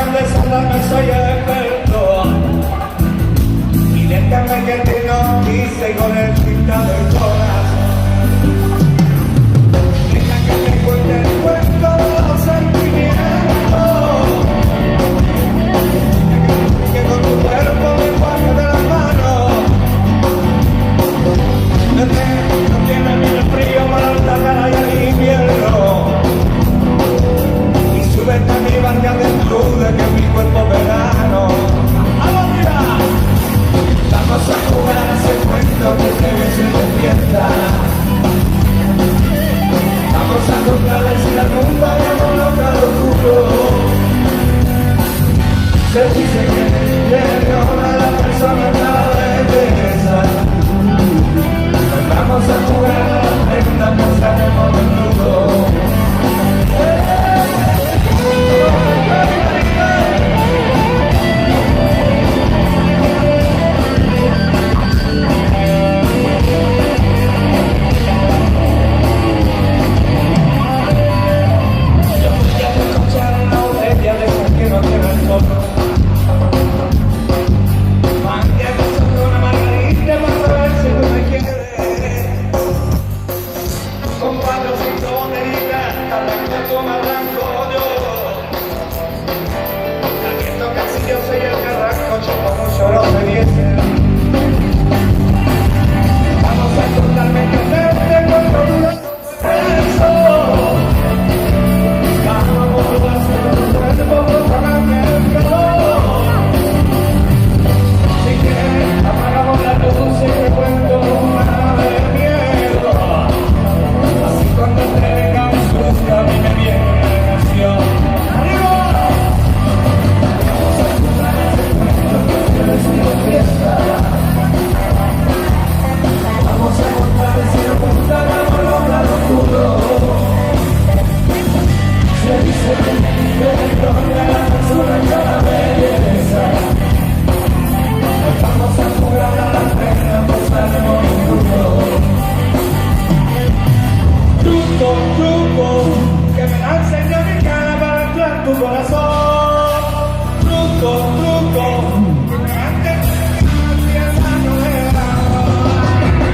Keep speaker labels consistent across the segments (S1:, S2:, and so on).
S1: grande salame soy experto. Y déjame que te no quise con el pintado del corazón. Deja que te cuente el cuento de los sentimientos. Que con tu cuerpo me baja de las manos. No tiene ni el frío para la cara y el invierno. Y súbete a mi barca desnuda que es mi cuerpo verano. ¡Vamos arriba! Vamos a jugar a ese cuento que te ves y despierta. Vamos a contarle si la rumba y amor loca lo juro. Se dice que le roba a la persona la belleza. Vamos a jugar a la prenda, pasaremos desnudo. Yo voy a escuchar una botella de esas que no tienen fondo. Mangué con una margarita para saber si tú me quieres. Con 4 o 5 botellitas, arranco tú me arranco yo. Sabiendo casi yo soy el que arranco, choco mucho los de diésel. Vamos a contarme que hacerte cuando dudas eso. Vamos a hacer un cuerpo con el calor. Si quieres, apagamos la luz y te cuento una de miedo. Así cuando te venga un susto a mí me viene la canción. ¡Arriba! Vamos a escuchar ese cuento que te vestido fiesta. Vamos a contar si lo contáramos lo claro puro. Se dice que le gloria a la persona y a la belleza. Vamos a jugar a la pena, pasaremos un truco. Truco, truco, que me la enseñó mi cara para entrar en tu corazón. Truco, truco, que me hace que la novela.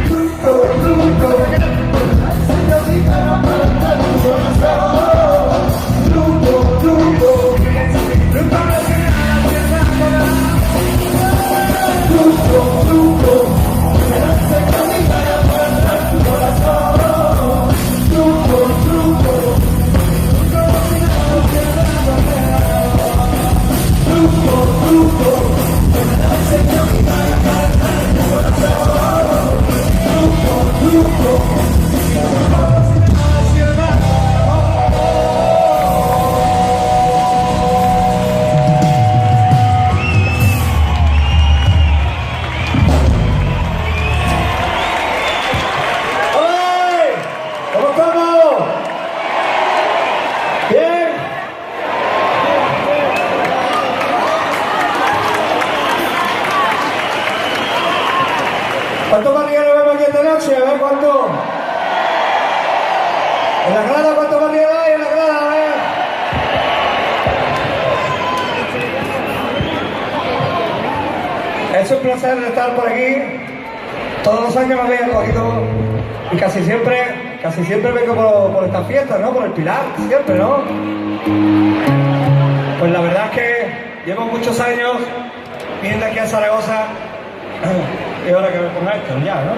S1: Truco, truco, que me la enseñó mi cara para entrar en tu corazón. Truco, truco, que me hace que la novela. Truco, truco, que me la enseñó mi cara para entrar en tu corazón. Truco, truco, truco, truco, que me la enseñó mi cara para entrar en tu corazón. Truco, truco, ¿cómo estamos? ¿Bien? ¿Cuántos barriales vemos aquí esta noche? A ver cuánto. ¿En la grada cuántos barriales hay en la grada? A ver. Es un placer estar por aquí. Todos los años me habéis acogido y casi siempre vengo por estas fiestas, ¿no? Por el Pilar, siempre, ¿no? Pues la verdad es que llevo muchos años viendo aquí a Zaragoza y ahora que me ponga esto ya, ¿no?